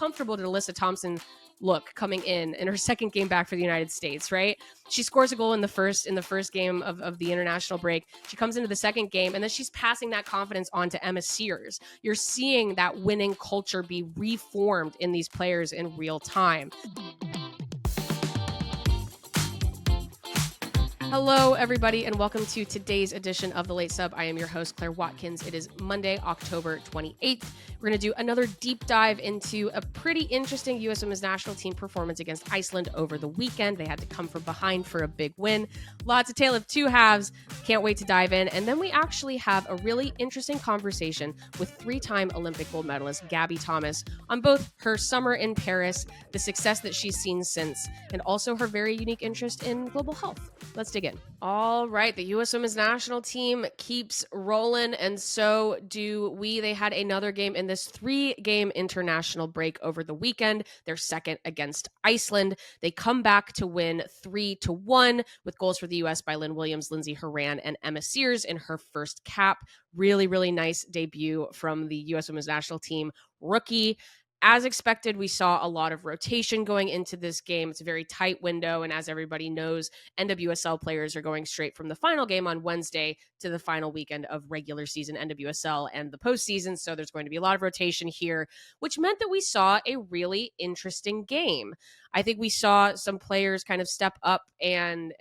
comfortable did Alyssa Thompson look coming in her second game back for the United States, right? She scores a goal in the first game of the international break. She comes into the second game, and then she's passing that confidence on to Emma Sears. You're seeing that winning culture be reformed in these players in real time. Hello, everybody, and welcome to today's edition of The Late Sub. I am your host, Claire Watkins. It is Monday, October 28th. We're going to do another deep dive into a pretty interesting U.S. Women's National Team performance against Iceland over the weekend. They had to come from behind for a big win. Lots of tale of two halves. Can't wait to dive in. And then we actually have a really interesting conversation with three-time Olympic gold medalist Gabby Thomas on both her summer in Paris, the success that she's seen since, and also her very unique interest in global health. Let's dig in. All right, the U.S. Women's National Team keeps rolling, and so do we. They had another game in this 3-game international break over the weekend, their second against Iceland. They come back to win 3-1 with goals for the U.S. by Lynn Williams, Lindsey Horan, and Emma Sears in her first cap. Really, really nice debut from the U.S. Women's National Team rookie. As expected, we saw a lot of rotation going into this game. It's a very tight window, and as everybody knows, NWSL players are going straight from the final game on Wednesday to the final weekend of regular season NWSL and the postseason, so there's going to be a lot of rotation here, which meant that we saw a really interesting game. I think we saw some players kind of step up and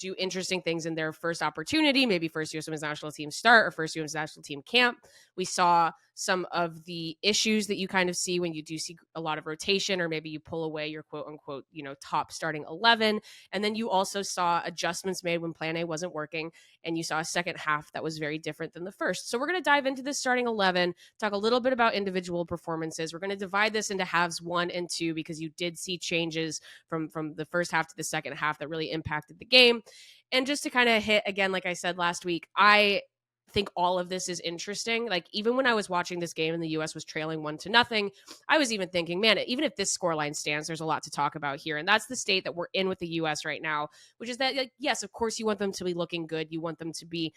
do interesting things in their first opportunity, maybe first U.S. Women's National Team start or first U.S. National Team camp. We saw some of the issues that you kind of see when you do see a lot of rotation, or maybe you pull away your quote unquote, top starting 11. And then you also saw adjustments made when plan A wasn't working. And you saw a second half that was very different than the first. So we're going to dive into this starting 11, talk a little bit about individual performances. We're going to divide this into halves 1 and 2 because you did see changes from the first half to the second half that really impacted the game. And just to kind of hit again, like I said last week, I think all of this is interesting. Like, even when I was watching this game and the U.S. was trailing 1-0, I was even thinking, man, even if this scoreline stands, there's a lot to talk about here. And that's the state that we're in with the U.S. right now, which is that, like, yes, of course you want them to be looking good. You want them to be,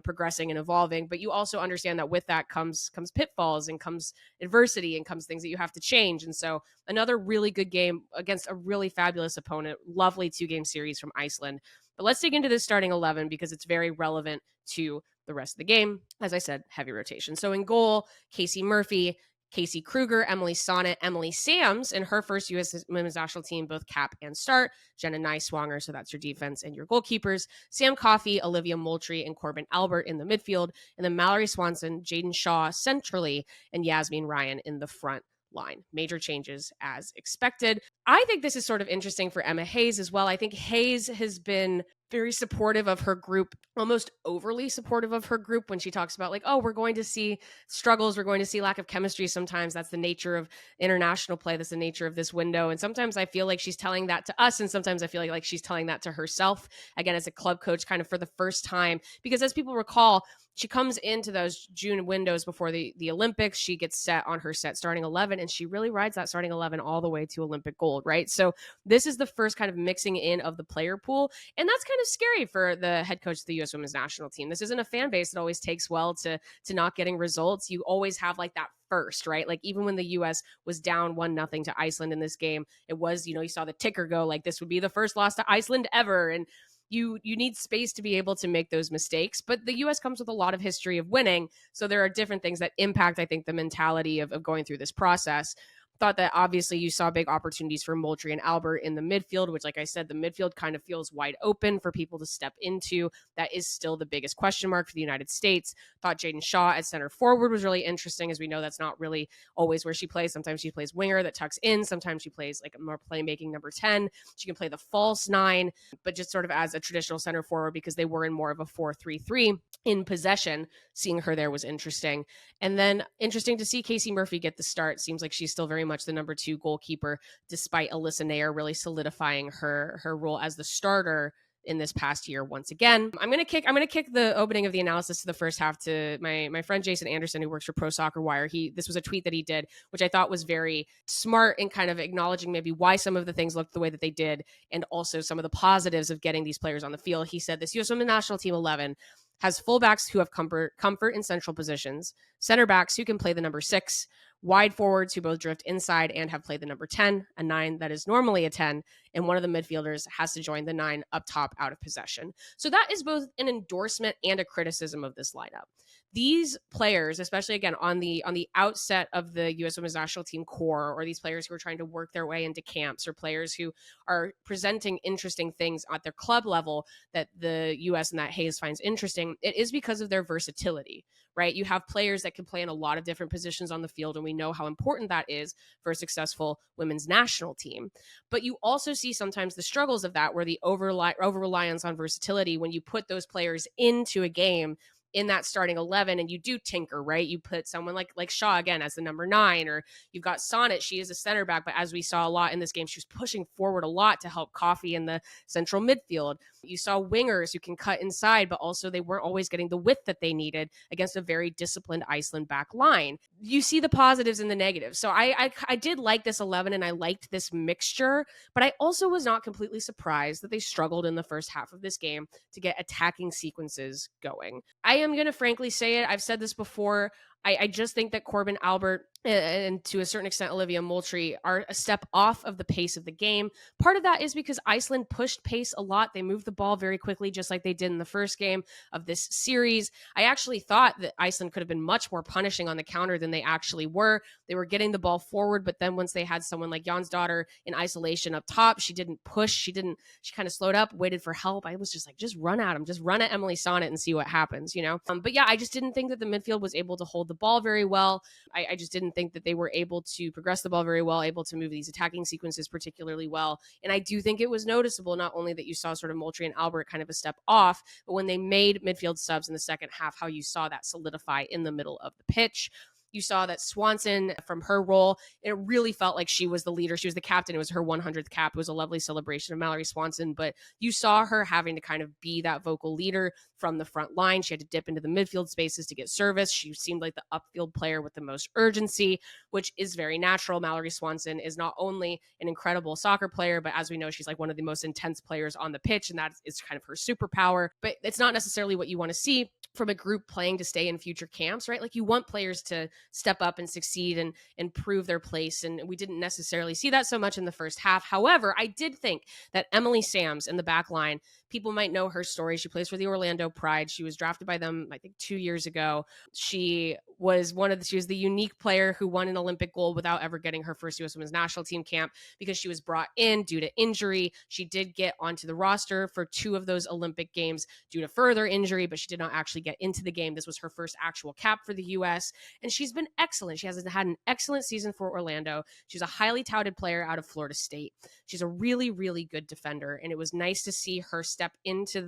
progressing and evolving, but you also understand that with that comes pitfalls and comes adversity and comes things that you have to change. And so another really good game against a really fabulous opponent, lovely 2-game series from Iceland. But let's dig into this starting 11 because it's very relevant to the rest of the game. As I said, heavy rotation. So in goal, Casey Murphy, Casey Kruger, Emily Sonnet, Emily Sams in her first U.S. Women's National Team, both cap and start. Jenna Nyswanger, so that's your defense and your goalkeepers. Sam Coffey, Olivia Moultrie, and Corbin Albert in the midfield. And then Mallory Swanson, Jaden Shaw centrally, and Yasmin Ryan in the front line. Major changes as expected. I think this is sort of interesting for Emma Hayes as well. I think Hayes has been very supportive of her group, almost overly supportive of her group when she talks about, like, oh, we're going to see struggles. We're going to see lack of chemistry sometimes. That's the nature of international play. That's the nature of this window. And sometimes I feel like she's telling that to us. And sometimes I feel like she's telling that to herself, again, as a club coach, kind of for the first time. Because as people recall, she comes into those June windows before the Olympics. She gets set on her set starting 11, and she really rides that starting 11 all the way to Olympic gold, right? So this is the first kind of mixing in of the player pool. And that's kind of scary for the head coach of the U.S. Women's National Team. This isn't a fan base that always takes well to not getting results. You always have like that first, right? Like, even when the U.S. was down 1-0 to Iceland in this game, it was, you saw the ticker go like, this would be the first loss to Iceland ever. And you need space to be able to make those mistakes. But the U.S. comes with a lot of history of winning. So there are different things that impact, I think, the mentality of going through this process. Thought that obviously you saw big opportunities for Moultrie and Albert in the midfield, which, like I said, the midfield kind of feels wide open for people to step into. That is still the biggest question mark for the United States. Thought Jaden Shaw at center forward was really interesting, as we know that's not really always where she plays. Sometimes she plays winger that tucks in. Sometimes she plays like a more playmaking number 10. She can play the false 9, but just sort of as a traditional center forward because they were in more of a 4-3-3 in possession. Seeing her there was interesting. And then interesting to see Casey Murphy get the start. Seems like she's still very much the number 2 goalkeeper, despite Alyssa Nair really solidifying her role as the starter in this past year once again. I'm gonna kick the opening of the analysis to the first half to my friend Jason Anderson, who works for Pro Soccer Wire. This was a tweet that he did, which I thought was very smart in kind of acknowledging maybe why some of the things looked the way that they did, and also some of the positives of getting these players on the field. He said this U.S. Women's National Team 11 has fullbacks who have comfort in central positions, center backs who can play the number 6, wide forwards who both drift inside and have played the number 10, a 9 that is normally a 10, and one of the midfielders has to join the 9 up top out of possession. So that is both an endorsement and a criticism of this lineup. These players, especially again on the outset of the U.S. Women's National Team core, or these players who are trying to work their way into camps, or players who are presenting interesting things at their club level that the U.S. and that Hayes finds interesting, it is because of their versatility, right? You have players that can play in a lot of different positions on the field, and we know how important that is for a successful women's national team. But you also see sometimes the struggles of that, where the over-reliance on versatility, when you put those players into a game in that starting 11 and you do tinker, right? You put someone like Shaw again as the number 9, or you've got Sonnet. She is a center back, but as we saw a lot in this game, she was pushing forward a lot to help Coffey in the central midfield. You saw wingers who can cut inside, but also they weren't always getting the width that they needed against a very disciplined Iceland back line. You see the positives and the negatives. So I did like this 11 and I liked this mixture, but I also was not completely surprised that they struggled in the first half of this game to get attacking sequences going. I am going to frankly say it. I've said this before. I just think that Corbin Albert and to a certain extent Olivia Moultrie are a step off of the pace of the game. Part of that is because Iceland pushed pace a lot. They moved the ball very quickly, just like they did in the first game of this series. I actually thought that Iceland could have been much more punishing on the counter than they actually were. They were getting the ball forward, but then once they had someone like Jonsdottir in isolation up top, she didn't push. She kind of slowed up, waited for help. I was just like, just run at him. Just run at Emily Sonnet and see what happens, you know? But yeah, I just didn't think that the midfield was able to hold the ball very well. I just didn't think that they were able to progress the ball very well, able to move these attacking sequences particularly well. And I do think it was noticeable, not only that you saw sort of Moultrie and Albert kind of a step off, but when they made midfield subs in the second half, how you saw that solidify in the middle of the pitch. You saw that Swanson, from her role, it really felt like she was the leader. She was the captain. It was her 100th cap. It was a lovely celebration of Mallory Swanson, but you saw her having to kind of be that vocal leader from the front line. She had to dip into the midfield spaces to get service. She seemed like the upfield player with the most urgency, which is very natural. Mallory Swanson is not only an incredible soccer player, but as we know, she's like one of the most intense players on the pitch, and that is kind of her superpower. But it's not necessarily what you want to see from a group playing to stay in future camps, right? Like, you want players to step up and succeed and prove their place. And we didn't necessarily see that so much in the first half. However, I did think that Emily Sams in the back line, people might know her story. She plays for the Orlando Pride. She was drafted by them, I think, 2 years ago. She was the unique player who won an Olympic gold without ever getting her first U.S. Women's National Team camp because she was brought in due to injury. She did get onto the roster for 2 of those Olympic games due to further injury, but she did not actually get into the game. This was her first actual cap for the U.S., and she's been excellent. She has had an excellent season for Orlando. She's a highly touted player out of Florida State. She's a really, really good defender, and it was nice to see her step into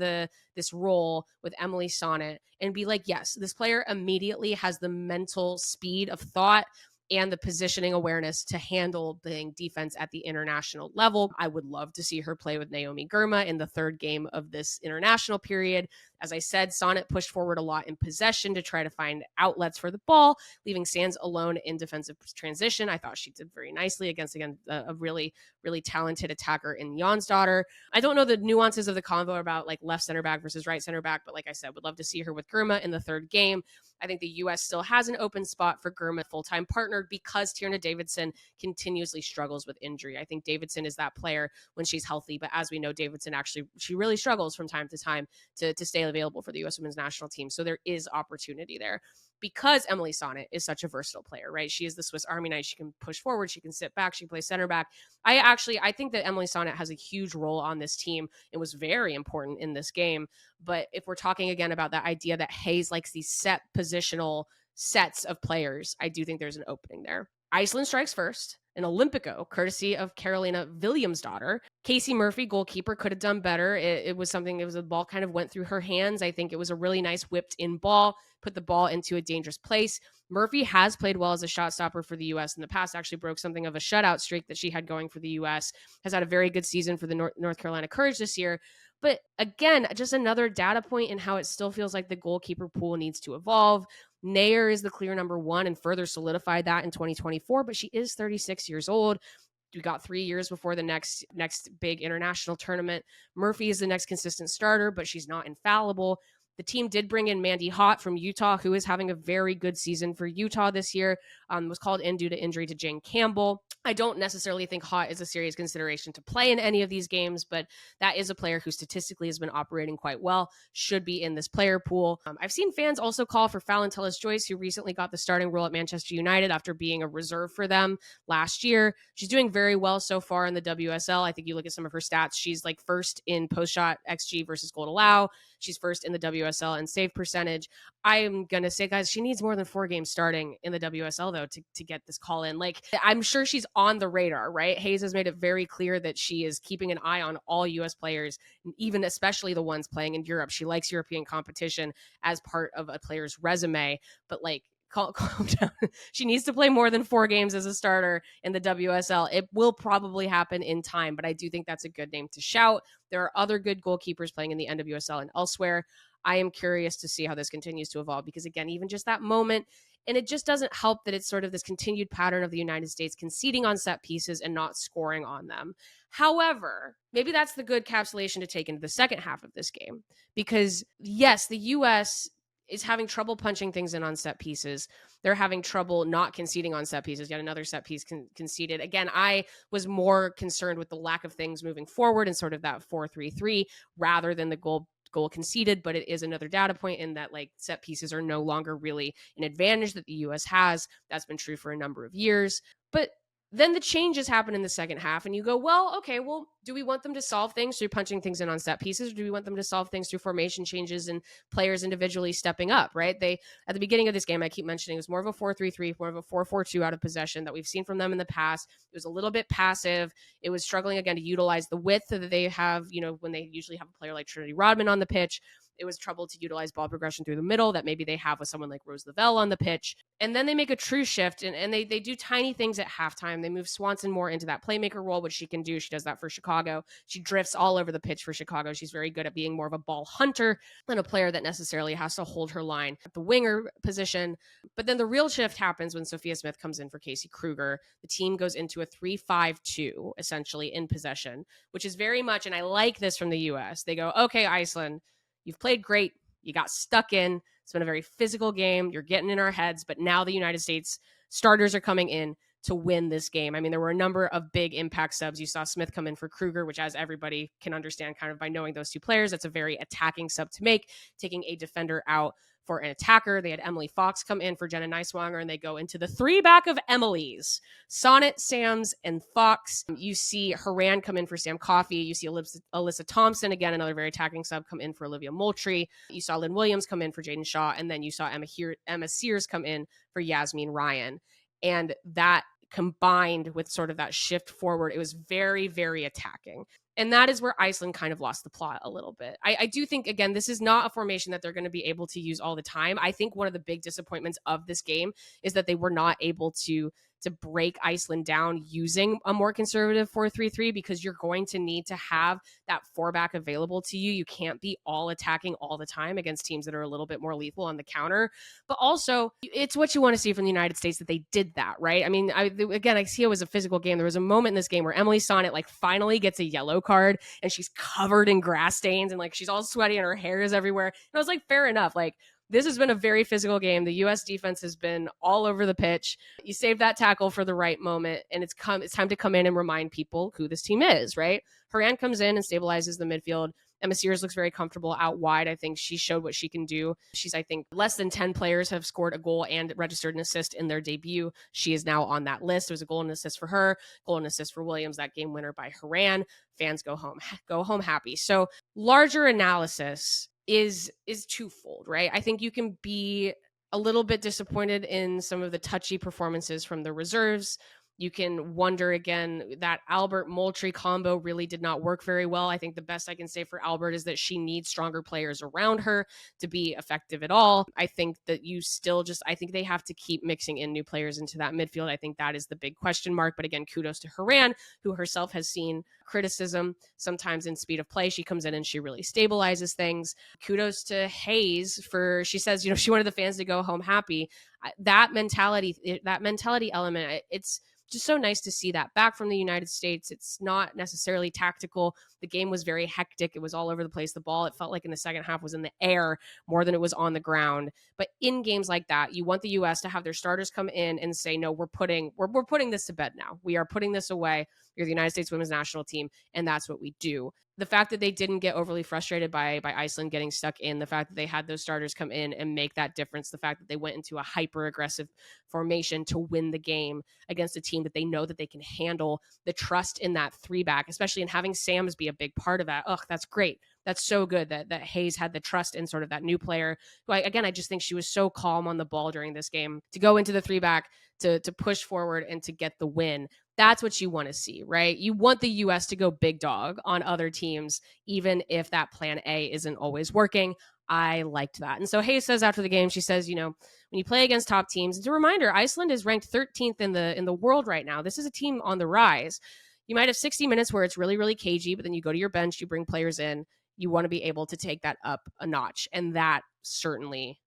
this role with Emily Sonnet and be like, yes, this player immediately has the mental speed of thought and the positioning awareness to handle playing defense at the international level. I would love to see her play with Naomi Girma in the third game of this international period. As I said, Sonnet pushed forward a lot in possession to try to find outlets for the ball, leaving Sands alone in defensive transition. I thought she did very nicely against, again, a really, really talented attacker in Jonsdottir. I don't know the nuances of the convo about like left center back versus right center back, but like I said, would love to see her with Girma in the third game. I think the U.S. still has an open spot for Girma full-time partner because Tierna Davidson continuously struggles with injury. I think Davidson is that player when she's healthy, but as we know, Davidson she really struggles from time to time to stay available for the U.S. Women's National Team. So there is opportunity there because Emily Sonnet is such a versatile player, right? She is the Swiss Army knife. She can push forward. She can sit back. She can play center back. I think that Emily Sonnet has a huge role on this team. It was very important in this game. But if we're talking again about that idea that Hayes likes these set positional sets of players, I do think there's an opening there. Iceland strikes first. An Olympico, courtesy of Carolina Williamsdottir. Casey Murphy, goalkeeper, could have done better. It was the ball kind of went through her hands. I think it was a really nice whipped in ball, put the ball into a dangerous place. Murphy has played well as a shot stopper for the U.S. in the past, actually broke something of a shutout streak that she had going for the U.S., has had a very good season for the North Carolina Courage this year. But again, just another data point in how it still feels like the goalkeeper pool needs to evolve. Nair is the clear number 1 and further solidified that in 2024, but she is 36 years old. We got 3 years before the next big international tournament. Murphy is the next consistent starter, but she's not infallible. The team did bring in Mandy Hott from Utah, who is having a very good season for Utah this year. Was called in due to injury to Jane Campbell. I don't necessarily think Hott is a serious consideration to play in any of these games, but that is a player who statistically has been operating quite well, should be in this player pool. I've seen fans also call for Fallon Tullis-Joyce, who recently got the starting role at Manchester United after being a reserve for them last year. She's doing very well so far in the WSL. I think you look at some of her stats, she's like first in post-shot XG versus goal to allow. She's first in the WSL in save percentage. I'm going to say, guys, she needs more than 4 games starting in the WSL, though, to get this call in. Like, I'm sure she's on the radar, right? Hayes has made it very clear that she is keeping an eye on all U.S. players, even especially the ones playing in Europe. She likes European competition as part of a player's resume, but like, calm down. She needs to play more than 4 games as a starter in the WSL. It will probably happen in time, but I do think that's a good name to shout. There are other good goalkeepers playing in the NWSL and elsewhere. I am curious to see how this continues to evolve because, again, even just that moment, and it just doesn't help that it's sort of this continued pattern of the United States conceding on set pieces and not scoring on them. However, maybe that's the good capsulation to take into the second half of this game because, yes, the U.S. is having trouble punching things in on set pieces. They're having trouble not conceding on set pieces. Yet another set piece conceded. Again, I was more concerned with the lack of things moving forward and sort of that 4-3-3 rather than the goal conceded, but it is another data point in that like set pieces are no longer really an advantage that the US has. That's been true for a number of years. But then the changes happen in the second half and you go, well, okay, well, do we want them to solve things through punching things in on set pieces? Or do we want them to solve things through formation changes and players individually stepping up, right? They, at the beginning of this game, I keep mentioning it was more of a 4-3-3, more of a 4-4-2 out of possession that we've seen from them in the past. It was a little bit passive. It was struggling again to utilize the width that they have, you know, when they usually have a player like Trinity Rodman on the pitch. It was trouble to utilize ball progression through the middle that maybe they have with someone like Rose Lavelle on the pitch. And then they make a true shift and they do tiny things at halftime. They move Swanson more into that playmaker role, which she can do. She does that for Chicago. She drifts all over the pitch for Chicago. She's very good at being more of a ball hunter than a player that necessarily has to hold her line at the winger position. But then the real shift happens when Sophia Smith comes in for Casey Kruger. The team goes into a 3-5-2, essentially in possession, which is very much, and I like this from the US. They go, okay, Iceland, you've played great. You got stuck in. It's been a very physical game. You're getting in our heads, but now the United States starters are coming in to win this game. I mean, there were a number of big impact subs. You saw Smith come in for Kruger, which as everybody can understand kind of by knowing those two players, that's a very attacking sub to make, taking a defender out for an attacker. They had Emily Fox come in for Jenna Neiswanger, and they go into the 3-back of Emily's. Sonnet, Sams, and Fox. You see Haran come in for Sam Coffey. You see Alyssa Thompson, again, another very attacking sub, come in for Olivia Moultrie. You saw Lynn Williams come in for Jaden Shaw, and then you saw Emma Sears come in for Yasmin Ryan. And that combined with sort of that shift forward, it was very, very attacking. And that is where Iceland kind of lost the plot a little bit. I do think, again, this is not a formation that they're going to be able to use all the time. I think one of the big disappointments of this game is that they were not able to break Iceland down using a more conservative 4-3-3 because you're going to need to have that 4-back available to you. You can't be all attacking all the time against teams that are a little bit more lethal on the counter. But also, it's what you want to see from the United States that they did that, right? I mean, I see it was a physical game. There was a moment in this game where Emily Sonnet like finally gets a yellow card and she's covered in grass stains and like she's all sweaty and her hair is everywhere. And I was like, fair enough. Like, this has been a very physical game. The U.S. defense has been all over the pitch. You save that tackle for the right moment, and it's time to come in and remind people who this team is, right? Haran comes in and stabilizes the midfield. Emma Sears looks very comfortable out wide. I think she showed what she can do. I think, less than 10 players have scored a goal and registered an assist in their debut. She is now on that list. There was a goal and assist for her, goal and assist for Williams, that game winner by Haran. Fans go home happy. So larger analysis is twofold, right? I think you can be a little bit disappointed in some of the touchy performances from the reserves. You can wonder again, that Albert Moultrie combo really did not work very well. I think the best I can say for Albert is that she needs stronger players around her to be effective at all. I think that I think they have to keep mixing in new players into that midfield. I think that is the big question mark. But again, kudos to Haran, who herself has seen criticism sometimes in speed of play. She comes in and she really stabilizes things. Kudos to Hayes she says, she wanted the fans to go home happy. That mentality element, it's just so nice to see that back from the United States. It's not necessarily tactical. The game was very hectic. It was all over the place. The ball, it felt like in the second half, was in the air more than it was on the ground. But in games like that, you want the US to have their starters come in and say, no, we're putting this to bed now. We are putting this away. You're the United States women's national team, and that's what we do. The fact that they didn't get overly frustrated by Iceland getting stuck in, the fact that they had those starters come in and make that difference, the fact that they went into a hyper aggressive formation to win the game against a team that they know that they can handle, the trust in that three back, especially in having Sams be a big part of that. That's great. That's so good that Hayes had the trust in sort of that new player who, I just think she was so calm on the ball during this game to go into the three back, to push forward and to get the win. That's what you want to see, right? You want the US to go big dog on other teams, even if that plan A isn't always working. I liked that. And so Hayes says after the game, she says, when you play against top teams, it's a reminder, Iceland is ranked 13th in the world right now. This is a team on the rise. You might have 60 minutes where it's really, really cagey, but then you go to your bench, you bring players in. You want to be able to take that up a notch. And that certainly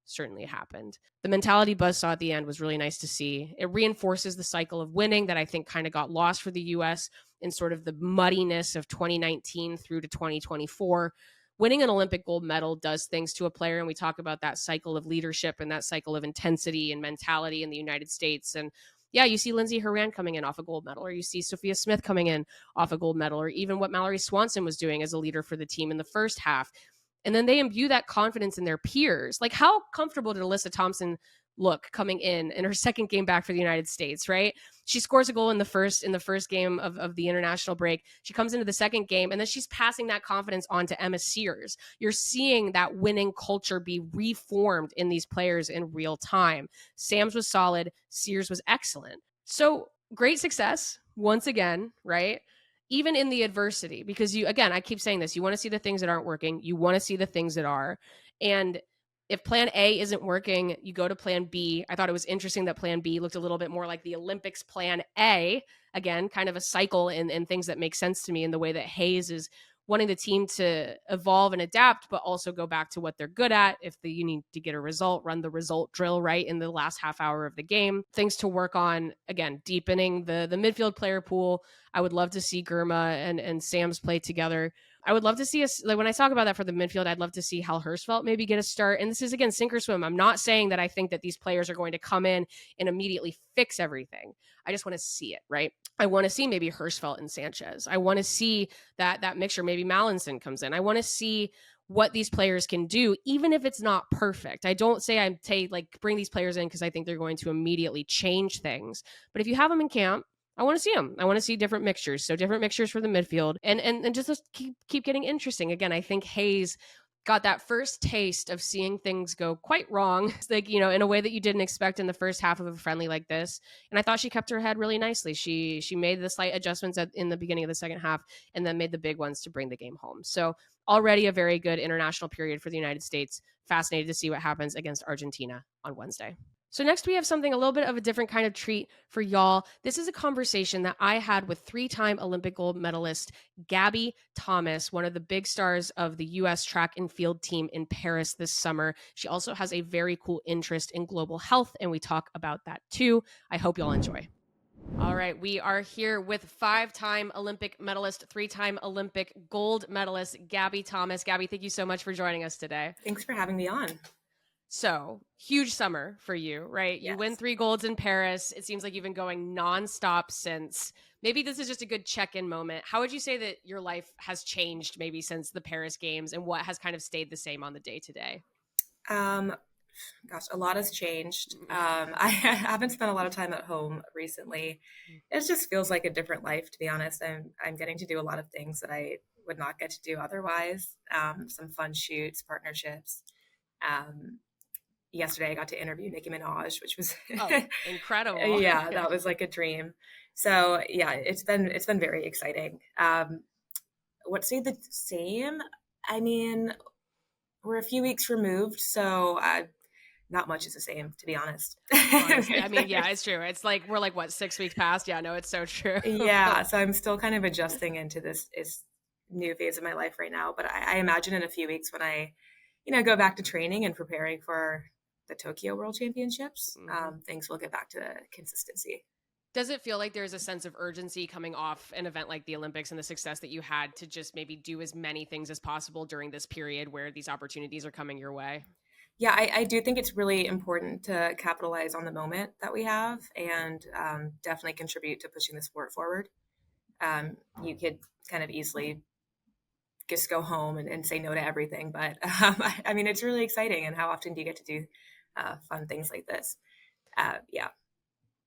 happened. The mentality buzzsaw at the end was really nice to see. It reinforces the cycle of winning that I think kind of got lost for the US in sort of the muddiness of 2019 through to 2024. Winning an Olympic gold medal does things to a player. And we talk about that cycle of leadership and that cycle of intensity and mentality in the United States. And yeah, you see Lindsey Horan coming in off a gold medal, or you see Sophia Smith coming in off a gold medal, or even what Mallory Swanson was doing as a leader for the team in the first half. And then they imbue that confidence in their peers. Like, how comfortable did Alyssa Thompson look coming in her second game back for the United States, right? She scores a goal in the first game of the international break. She comes into the second game, and then she's passing that confidence on to Emma Sears. You're seeing that winning culture be reformed in these players in real time. Sams was solid. Sears was excellent. So great success once again, right? Even in the adversity, because I keep saying this, you want to see the things that aren't working. You want to see the things that are. And if plan A isn't working, you go to plan B. I thought it was interesting that plan B looked a little bit more like the Olympics plan A. Again, kind of a cycle and things that make sense to me in the way that Hayes is wanting the team to evolve and adapt, but also go back to what they're good at. If you need to get a result, run the result drill right in the last half hour of the game. Things to work on, again, deepening the midfield player pool. I would love to see Girma and Sams play together. I would love to see us, like when I talk about that for the midfield, I'd love to see Hal Hirschfeld maybe get a start. And this is, again, sink or swim. I'm not saying that I think that these players are going to come in and immediately fix everything. I just want to see it, right? I want to see maybe Hirschfeld and Sanchez. I want to see that mixture. Maybe Mallinson comes in. I want to see what these players can do, even if it's not perfect. I don't say bring these players in because I think they're going to immediately change things. But if you have them in camp, I want to see them. I want to see different mixtures. So different mixtures for the midfield and just keep getting interesting. Again, I think Hayes got that first taste of seeing things go quite wrong, in a way that you didn't expect in the first half of a friendly like this. And I thought she kept her head really nicely. She made the slight adjustments in the beginning of the second half and then made the big ones to bring the game home. So already a very good international period for the United States. Fascinated to see what happens against Argentina on Wednesday. So next we have something a little bit of a different kind of treat for y'all. This is a conversation that I had with 3-time Olympic gold medalist Gabby Thomas, one of the big stars of the U.S. track and field team in Paris this summer. She also has a very cool interest in global health, and we talk about that too. I hope y'all enjoy. All right, we are here with 5-time Olympic medalist, 3-time Olympic gold medalist, Gabby Thomas. Gabby, thank you so much for joining us today. Thanks for having me on. So, huge summer for you, right? You win 3 golds in Paris. It seems like you've been going nonstop since. Maybe this is just a good check-in moment. How would you say that your life has changed maybe since the Paris Games, and what has kind of stayed the same on the day-to-day? Gosh, a lot has changed. I haven't spent a lot of time at home recently. It just feels like a different life, to be honest. I'm getting to do a lot of things that I would not get to do otherwise. Some fun shoots, partnerships. Yesterday I got to interview Nicki Minaj, which was incredible. Yeah, that was like a dream. So yeah, it's been very exciting. What stayed the same? I mean, we're a few weeks removed, so not much is the same, to be honest. Honestly, I mean, yeah, it's true. It's like we're like 6 weeks past. Yeah, no, it's so true. Yeah, so I'm still kind of adjusting into this new phase of my life right now. But I imagine in a few weeks when I, go back to training and preparing for the Tokyo World Championships, Mm-hmm. things will get back to consistency. Does it feel like there's a sense of urgency coming off an event like the Olympics and the success that you had to just maybe do as many things as possible during this period where these opportunities are coming your way? Yeah, I do think it's really important to capitalize on the moment that we have, and definitely contribute to pushing the sport forward. You could kind of easily just go home and say no to everything, but I mean, it's really exciting. And how often do you get to do fun things like this? Yeah.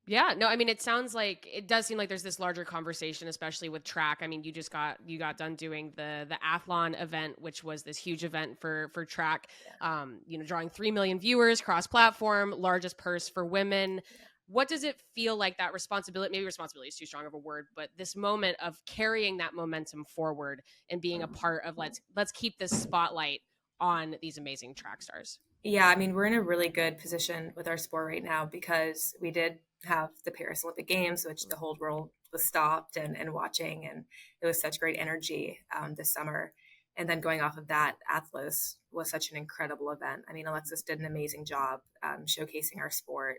Yeah, no, I mean, it sounds like it does seem like there's this larger conversation, especially with track. I mean, you got done doing the athlon event, which was this huge event for track. Yeah. Drawing 3 million viewers, cross platform, largest purse for women. What does it feel like, that responsibility? Maybe responsibility is too strong of a word, but this moment of carrying that momentum forward and being a part of let's keep this spotlight on these amazing track stars. Yeah, I mean, we're in a really good position with our sport right now because we did have the Paris Olympic Games, which the whole world was stopped and watching, and it was such great energy this summer. And then going off of that, Athlos was such an incredible event. I mean, Alexis did an amazing job showcasing our sport,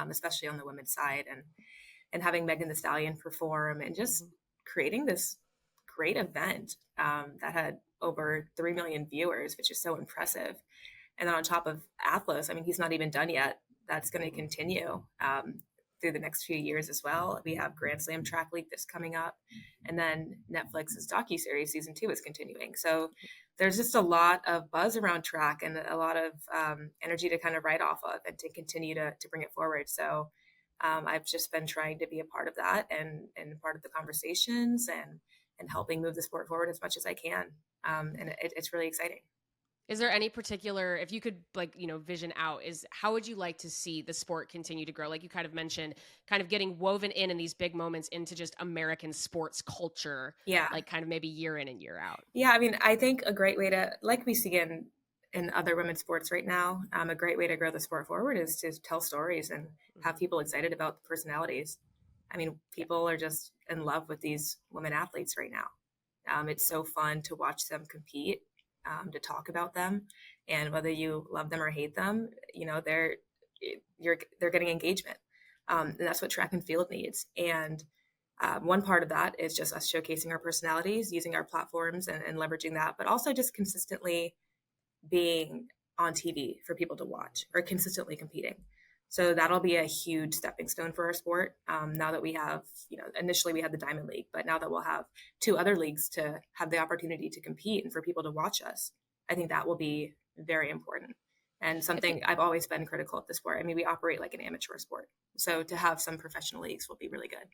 especially on the women's side, and having Megan Thee Stallion perform and just creating this great event that had over 3 million viewers, which is so impressive. And then on top of Athlos, I mean, he's not even done yet. That's going to continue through the next few years as well. We have Grand Slam Track League that's coming up. And then Netflix's docuseries season 2 is continuing. So there's just a lot of buzz around track and a lot of energy to kind of write off of and to continue to bring it forward. So I've just been trying to be a part of that and part of the conversations and helping move the sport forward as much as I can. And it's really exciting. Is there any particular, if you could vision out, is how would you like to see the sport continue to grow? Like you kind of mentioned, kind of getting woven in these big moments into just American sports culture. Yeah. Like kind of maybe year in and year out. Yeah. I mean, I think a great way to, like we see in other women's sports right now, a great way to grow the sport forward is to tell stories and have people excited about the personalities. I mean, people are just in love with these women athletes right now. It's so fun to watch them compete. To talk about them, and whether you love them or hate them, they're getting engagement, and that's what track and field needs. And one part of that is just us showcasing our personalities, using our platforms, and leveraging that, but also just consistently being on TV for people to watch or consistently competing. So that'll be a huge stepping stone for our sport. Now that we have, initially we had the Diamond League, but now that we'll have 2 other leagues to have the opportunity to compete and for people to watch us, I think that will be very important. And something I've always been critical of the sport. I mean, we operate like an amateur sport. So to have some professional leagues will be really good.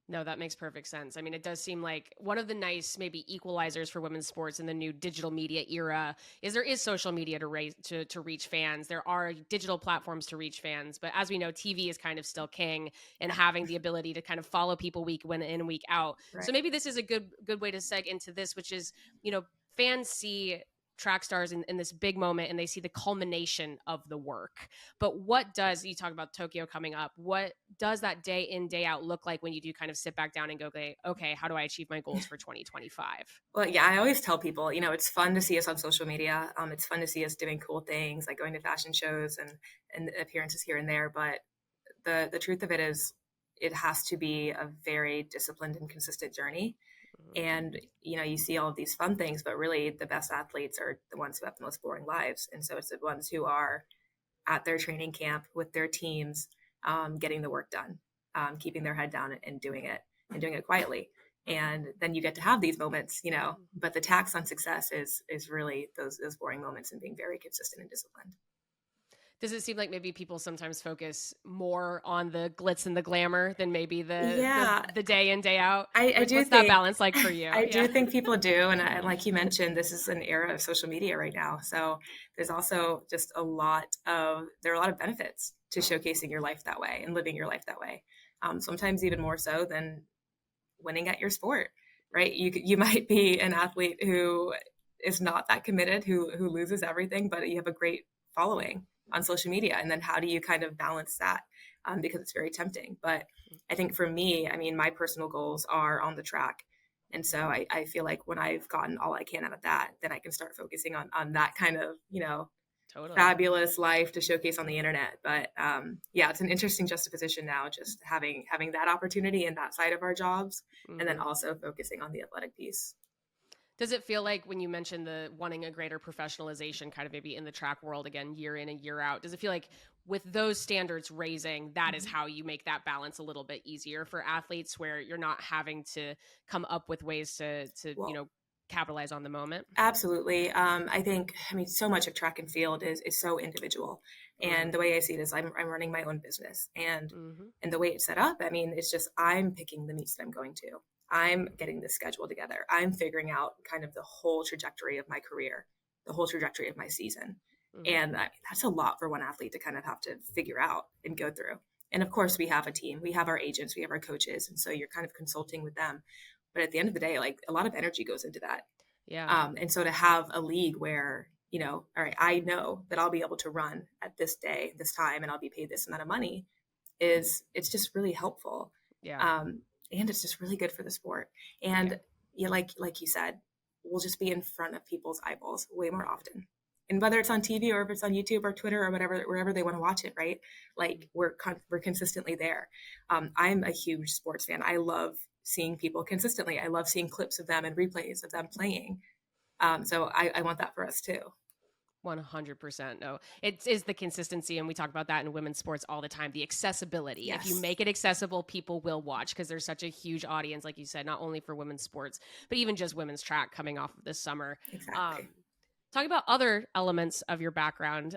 No, that makes perfect sense. I mean, it does seem like one of the nice maybe equalizers for women's sports in the new digital media era is there is social media to reach fans. There are digital platforms to reach fans, but as we know, TV is kind of still king, and having the ability to kind of follow people week in, week out. Right. So maybe this is a good way to seg into this, which is, fans see track stars in this big moment and they see the culmination of the work. But what does, you talk about Tokyo coming up, what does that day in, day out look like when you do kind of sit back down and go, okay, how do I achieve my goals for 2025? Well, yeah, I always tell people, it's fun to see us on social media. It's fun to see us doing cool things like going to fashion shows and appearances here and there. But the truth of it is it has to be a very disciplined and consistent journey. And, you see all of these fun things, but really the best athletes are the ones who have the most boring lives. And so it's the ones who are at their training camp with their teams, getting the work done, keeping their head down and doing it quietly. And then you get to have these moments, but the tax on success is really those boring moments and being very consistent and disciplined. Does it seem like maybe people sometimes focus more on the glitz and the glamour than maybe the day in, day out? I do what's think that balance like for you? I do think people do. And like you mentioned, this is an era of social media right now. So there's also just there are a lot of benefits to showcasing your life that way and living your life that way. Sometimes even more so than winning at your sport, right? You might be an athlete who is not that committed, who loses everything, but you have a great following on social media. And then how do you kind of balance that? Because it's very tempting. But I think for me, I mean, my personal goals are on the track. And so I feel like when I've gotten all I can out of that, then I can start focusing on that kind of, Totally. fabulous life to showcase on the internet. But yeah, it's an interesting juxtaposition now, just having that opportunity in that side of our jobs, and then also focusing on the athletic piece. Does it feel like when you mentioned the wanting a greater professionalization kind of maybe in the track world again, year in and year out, does it feel like with those standards raising, that is how you make that balance a little bit easier for athletes, where you're not having to come up with ways to Well, capitalize on the moment? absolutely. I think, so much of track and field is so individual. And the way I see it is I'm running my own business, and the way it's set up, it's just, I'm picking the meets that I'm going to. I'm getting the schedule together. I'm figuring out kind of the whole trajectory of my career, the whole trajectory of my season. And that's a lot for one athlete to kind of have to figure out and go through. And of course, we have a team, we have our agents, we have our coaches. And so you're kind of consulting with them. But at the end of the day, like, a lot of energy goes into that. Yeah. And so to have a league where, all right, I know that I'll be able to run at this day, this time, and I'll be paid this amount of money, it's just really helpful. Yeah. And it's just really good for the sport. And like you said, we'll just be in front of people's eyeballs way more often. And whether it's on TV or if it's on YouTube or Twitter or whatever, wherever they want to watch it, right? Like, we're consistently there. I'm a huge sports fan. I love seeing people consistently. I love seeing clips of them and replays of them playing. So I want that for us too. 100%. No, it is the consistency. And we talk about that in women's sports all the time. The accessibility. Yes. If you make it accessible, people will watch, because there's such a huge audience, like you said, not only for women's sports, but even just women's track coming off of this summer. Exactly. Talking about other elements of your background,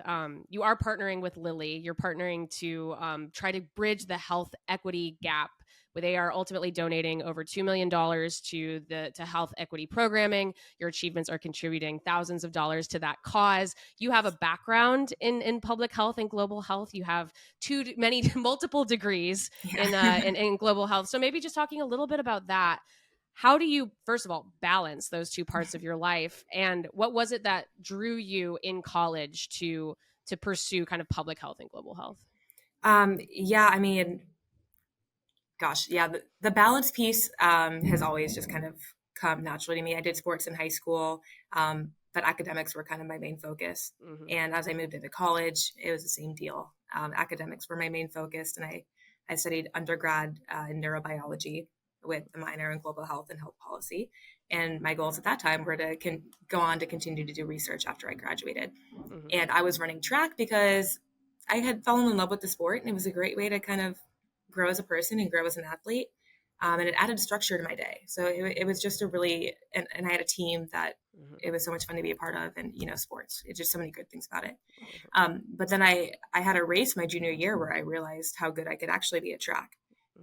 you are partnering with Lilly. You're partnering to try to bridge the health equity gap, where they are ultimately donating over $2 million to health equity programming. Your achievements are contributing thousands of dollars to that cause. You have a background in public health and global health. You have multiple degrees in global health. So maybe just talking a little bit about that. How do you, first of all, balance those two parts of your life? And what was it that drew you in college to pursue kind of public health and global health? The balance piece has always just kind of come naturally to me. I did sports in high school, but academics were kind of my main focus. And as I moved into college, it was the same deal. Academics were my main focus, and I studied undergrad in neurobiology with a minor in global health and health policy. And my goals at that time were to go on to continue to do research after I graduated. And I was running track because I had fallen in love with the sport, and it was a great way to kind of grow as a person and grow as an athlete. And it added structure to my day. So it was just and I had a team that it was so much fun to be a part of, and, sports, it's just so many good things about it. But then I had a race my junior year where I realized how good I could actually be at track.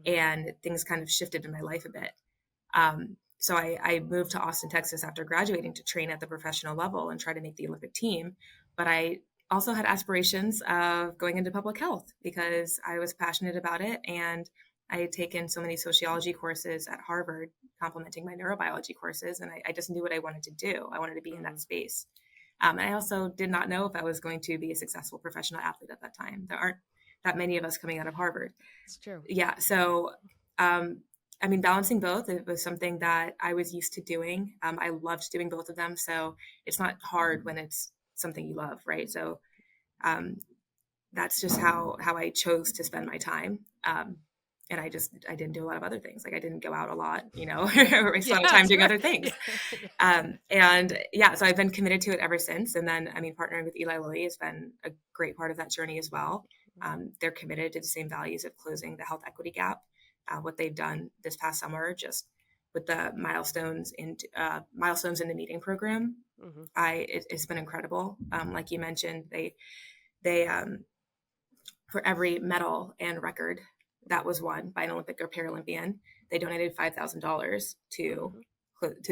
And things kind of shifted in my life a bit. So I moved to Austin, Texas after graduating to train at the professional level and try to make the Olympic team. But I also had aspirations of going into public health because I was passionate about it. And I had taken so many sociology courses at Harvard, complementing my neurobiology courses. And I just knew what I wanted to do. I wanted to be in that space. And I also did not know if I was going to be a successful professional athlete at that time. There aren't that many of us coming out of Harvard. It's true. Yeah. So, balancing both, it was something that I was used to doing. I loved doing both of them. So it's not hard when it's something you love, right? So that's just how I chose to spend my time. And I didn't do a lot of other things. Like, I didn't go out a lot, or waste a lot of time doing other things. So I've been committed to it ever since. And then, partnering with Eli Lilly has been a great part of that journey as well. They're committed to the same values of closing the health equity gap. What they've done this past summer, just with the milestones in the meeting program, it's been incredible. Like you mentioned, they for every medal and record that was won by an Olympic or Paralympian, they donated $5,000 to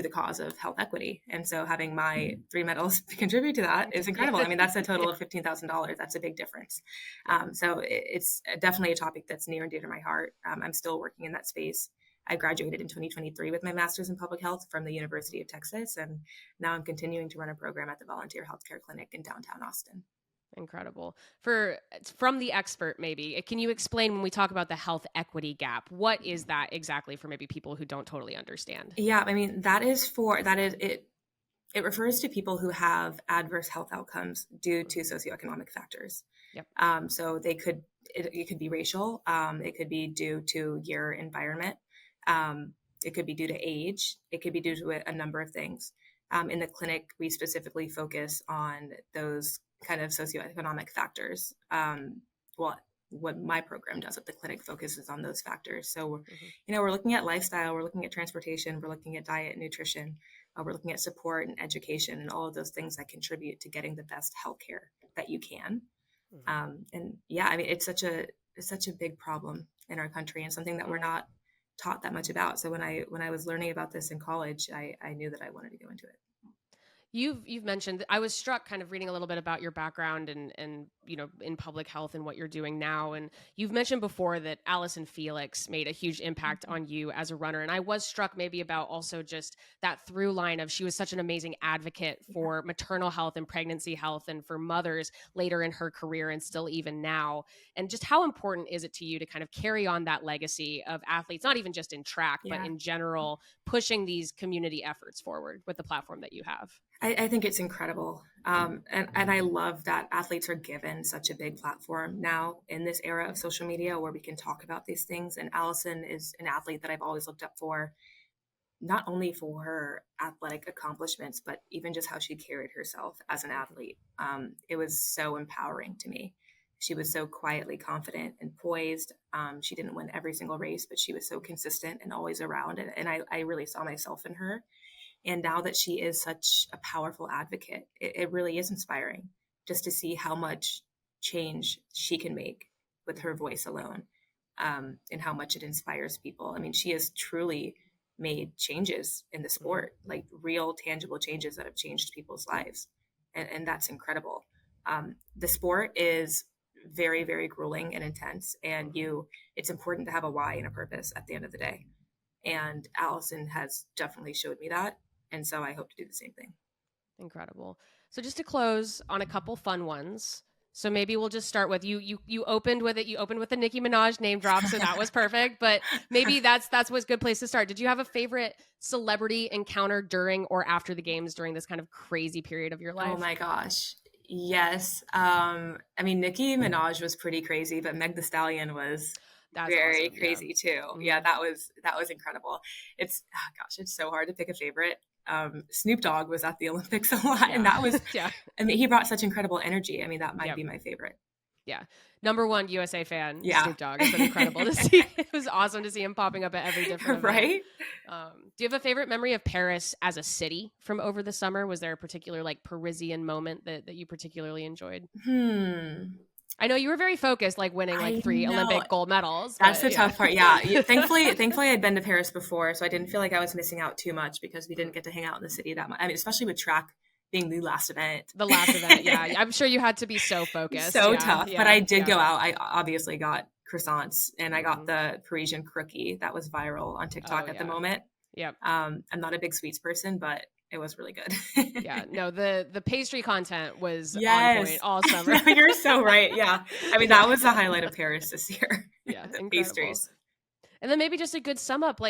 the cause of health equity. And so having my 3 medals to contribute to that is incredible. That's a total of $15,000. That's a big difference. So it's definitely a topic that's near and dear to my heart. I'm still working in that space. I graduated in 2023 with my master's in public health from the University of Texas. And now I'm continuing to run a program at the Volunteer Healthcare Clinic in downtown Austin. Incredible. From the expert, maybe, can you explain, when we talk about the health equity gap, what is that exactly for maybe people who don't totally understand? Yeah, that is It refers to people who have adverse health outcomes due to socioeconomic factors. Yep. So it could be racial. It could be due to your environment. It could be due to age. It could be due to a number of things. In the clinic, we specifically focus on those kind of socioeconomic factors. What my program does at the clinic focuses on those factors. So, we're looking at lifestyle, we're looking at transportation, we're looking at diet and nutrition, we're looking at support and education and all of those things that contribute to getting the best healthcare that you can. It's such a big problem in our country and something that we're not taught that much about. So when I was learning about this in college, I knew that I wanted to go into it. You've mentioned, I was struck kind of reading a little bit about your background and in public health and what you're doing now. And you've mentioned before that Allison Felix made a huge impact on you as a runner. And I was struck maybe about also just that through line of she was such an amazing advocate for maternal health and pregnancy health and for mothers later in her career and still even now. And just how important is it to you to kind of carry on that legacy of athletes, not even just in track, but in general, pushing these community efforts forward with the platform that you have? I think it's incredible. And I love that athletes are given such a big platform now in this era of social media where we can talk about these things. And Allison is an athlete that I've always looked up for, not only for her athletic accomplishments, but even just how she carried herself as an athlete. It was so empowering to me. She was so quietly confident and poised. She didn't win every single race, but she was so consistent and always around. And I really saw myself in her. And now that she is such a powerful advocate, it really is inspiring just to see how much change she can make with her voice alone, and how much it inspires people. I mean, she has truly made changes in the sport, like real tangible changes that have changed people's lives. And that's incredible. The sport is very, very grueling and intense, and it's important to have a why and a purpose at the end of the day. And Allison has definitely showed me that. And so I hope to do the same thing. Incredible. So just to close on a couple fun ones. So maybe we'll just start with you opened with it. You opened with the Nicki Minaj name drop. So that was perfect. But maybe that's what's a good place to start. Did you have a favorite celebrity encounter during or after the games during this kind of crazy period of your life? Oh my gosh. Yes. Nicki Minaj was pretty crazy, but Meg Thee Stallion was very awesome, crazy too. Yeah, that was incredible. It's so hard to pick a favorite. Snoop Dogg was at the Olympics a lot, and that was he brought such incredible energy. I mean, that might be my favorite. Yeah. Number one USA fan, Snoop Dogg. It's been incredible to see. It was awesome to see him popping up at every different event. Right? Do you have a favorite memory of Paris as a city from over the summer? Was there a particular Parisian moment that you particularly enjoyed? I know you were very focused, winning 3 Olympic gold medals. That's the tough part. Yeah. Thankfully I'd been to Paris before, so I didn't feel like I was missing out too much because we didn't get to hang out in the city that much. I mean, especially with track being the last event. Yeah. I'm sure you had to be so focused. So tough. Yeah, but I did go out. I obviously got croissants, and I got the Parisian crookie that was viral on TikTok at the moment. Yep. I'm not a big sweets person, but it was really good. The pastry content was on point all summer. No, you're so right. Yeah. I mean, that was the highlight of Paris this year. Yeah. The pastries. And then maybe just a good sum up,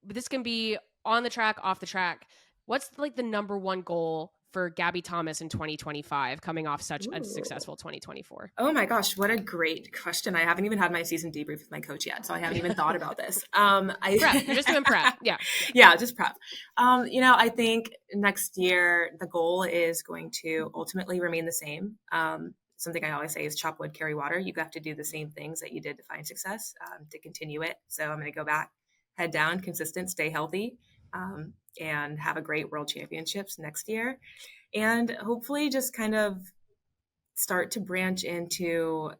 this can be on the track, off the track. What's the number one goal for Gabby Thomas in 2025, coming off such a successful 2024? Oh my gosh, what a great question. I haven't even had my season debrief with my coach yet, so I haven't even thought about this. Prep. You're just doing prep. Yeah. Yeah, just prep. I think next year the goal is going to ultimately remain the same. Something I always say is chop wood, carry water. You have to do the same things that you did to find success, to continue it. So I'm going to go back, head down, consistent, stay healthy, and have a great world championships next year. And hopefully just kind of start to branch into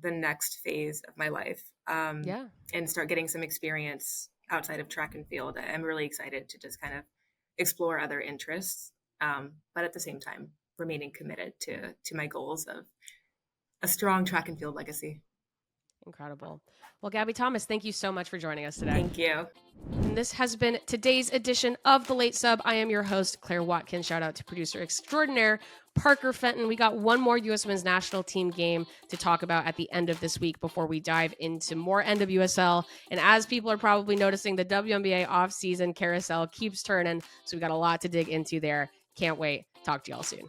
the next phase of my life. And start getting some experience outside of track and field. I'm really excited to just kind of explore other interests, but at the same time, remaining committed to my goals of a strong track and field legacy. Incredible. Well, Gabby Thomas, thank you so much for joining us today. Thank you. And this has been today's edition of The Late Sub. I am your host, Claire Watkins. Shout out to producer extraordinaire Parker Fenton. We got one more U.S. Women's National Team game to talk about at the end of this week before we dive into more NWSL. And as people are probably noticing, the WNBA offseason carousel keeps turning, so we got a lot to dig into there. Can't wait. Talk to y'all soon.